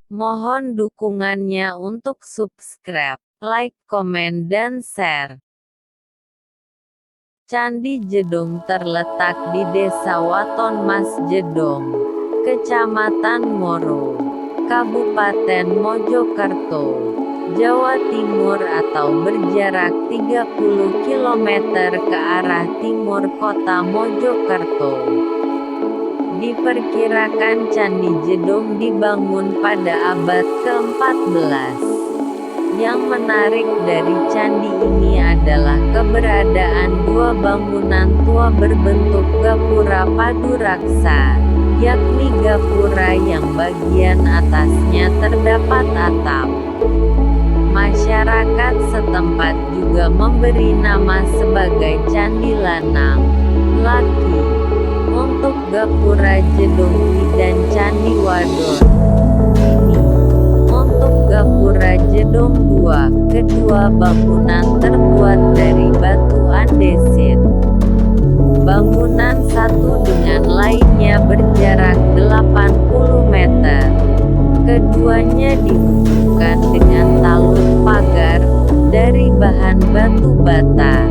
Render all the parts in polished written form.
Mohon dukungannya untuk subscribe, like, komen dan share. Candi Jedong terletak di Desa Waton Mas Jedong, Kecamatan Ngoro, Kabupaten Mojokerto, Jawa Timur atau berjarak 30 km ke arah timur kota Mojokerto. Diperkirakan Candi Jedong dibangun pada abad ke-14. Yang menarik dari candi ini adalah keberadaan dua bangunan tua berbentuk gapura paduraksa, yakni gapura yang bagian atasnya terdapat atap. Masyarakat setempat juga memberi nama sebagai Candi Lanang, laki, untuk gapura Jedong dan Candi Wadon, ini, untuk gapura Jedong II. Kedua bangunan terbuat dari batu andesit. Bangunan satu dengan lainnya berjarak 80 meter. Keduanya dihubungkan dengan talud pagar dari bahan batu bata.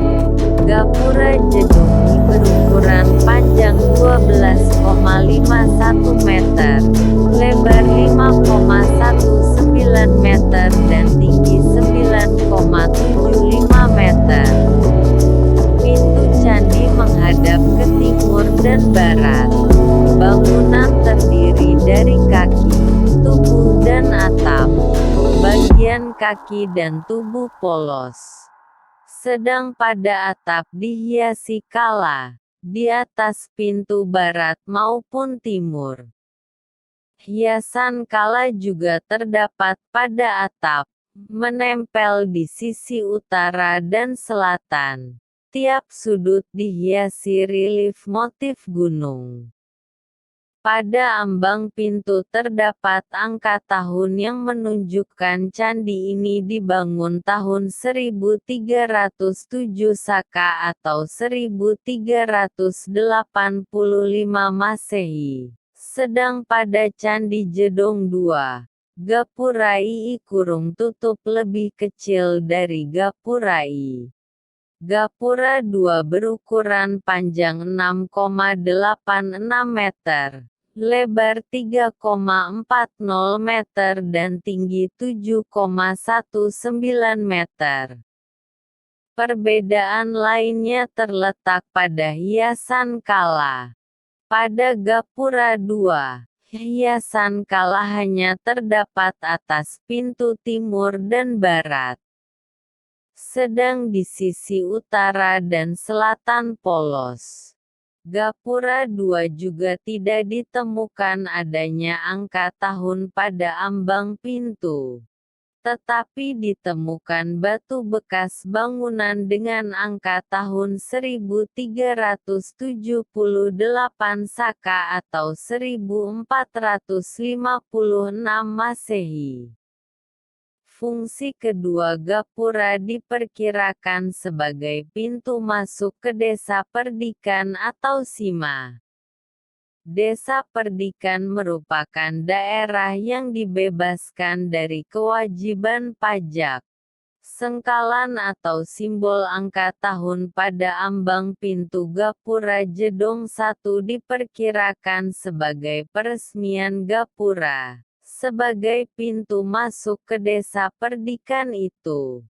Gapura Jedong berukuran panjang 12,51 meter, lebar 5,19 meter dan tinggi 9,75 meter. Pintu candi menghadap ke timur dan barat. Bangunan terdiri dari kaki, tubuh dan atap. Bagian kaki dan tubuh polos. Sedang pada atap dihiasi kala, di atas pintu barat maupun timur. Hiasan kala juga terdapat pada atap, menempel di sisi utara dan selatan. Tiap sudut dihiasi relief motif gunung. Pada ambang pintu terdapat angka tahun yang menunjukkan candi ini dibangun tahun 1307 Saka atau 1385 Masehi. Sedang pada Candi Jedong II, gapura II tutup lebih kecil dari gapura I. Gapura II berukuran panjang 6,86 meter, lebar 3,40 meter dan tinggi 7,19 meter. Perbedaan lainnya terletak pada hiasan kala. Pada gapura II, hiasan kala hanya terdapat atas pintu timur dan barat. Sedang di sisi utara dan selatan polos. Gapura II juga tidak ditemukan adanya angka tahun pada ambang pintu. Tetapi ditemukan batu bekas bangunan dengan angka tahun 1378 Saka atau 1456 Masehi. Fungsi kedua gapura diperkirakan sebagai pintu masuk ke Desa Perdikan atau Sima. Desa Perdikan merupakan daerah yang dibebaskan dari kewajiban pajak. Sengkalan atau simbol angka tahun pada ambang pintu gapura Jedong I diperkirakan sebagai peresmian gapura sebagai pintu masuk ke Desa Perdikan itu.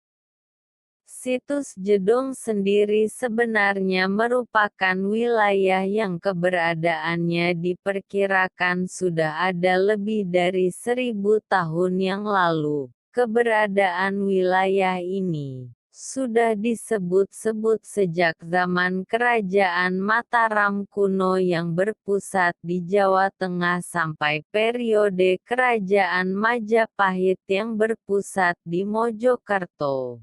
Situs Jedong sendiri sebenarnya merupakan wilayah yang keberadaannya diperkirakan sudah ada lebih dari 1000 tahun yang lalu. Keberadaan wilayah ini sudah disebut-sebut sejak zaman Kerajaan Mataram kuno yang berpusat di Jawa Tengah sampai periode Kerajaan Majapahit yang berpusat di Mojokerto.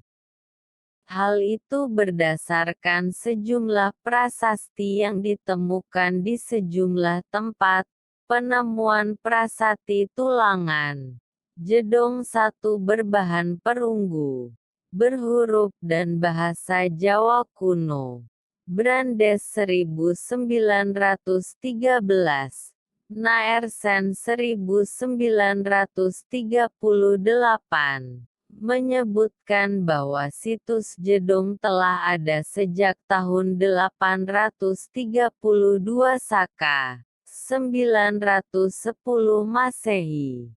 Hal itu berdasarkan sejumlah prasasti yang ditemukan di sejumlah tempat. Penemuan prasasti tulangan Jedong I berbahan perunggu berhuruf dan bahasa Jawa kuno. Brandes 1913, Naersen 1938, menyebutkan bahwa situs Jedong telah ada sejak tahun 832 Saka, 910 Masehi.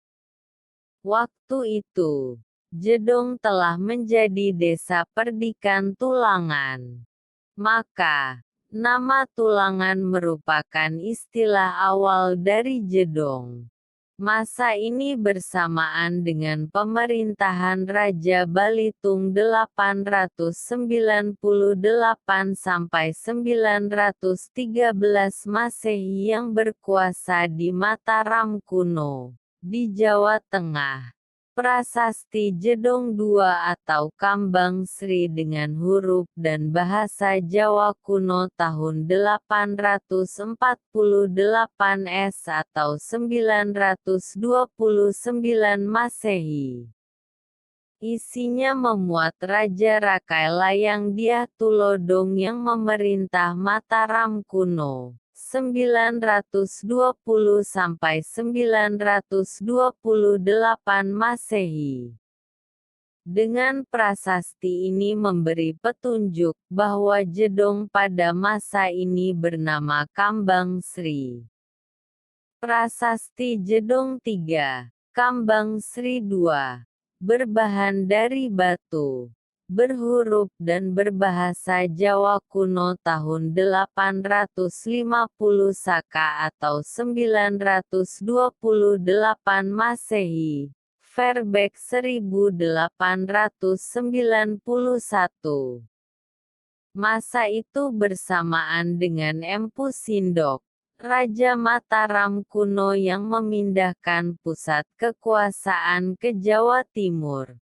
Waktu itu, Jedong telah menjadi desa perdikan Tulangan. Maka, nama Tulangan merupakan istilah awal dari Jedong. Masa ini bersamaan dengan pemerintahan Raja Balitung 898 sampai 913 Masehi yang berkuasa di Mataram kuno, di Jawa Tengah. Prasasti Jedong II atau Kambang Sri dengan huruf dan bahasa Jawa kuno tahun 848 S atau 929 Masehi. Isinya memuat Raja Rakai Layang Diah Tulodong yang memerintah Mataram kuno. 920 sampai 928 Masehi. Dengan prasasti ini memberi petunjuk bahwa Jedong pada masa ini bernama Kambang Sri. Prasasti Jedong III, Kambang Sri II, berbahan dari batu, berhuruf dan berbahasa Jawa kuno tahun 850 Saka atau 928 Masehi, Verbeek 1891. Masa itu bersamaan dengan Empu Sindok, Raja Mataram kuno yang memindahkan pusat kekuasaan ke Jawa Timur.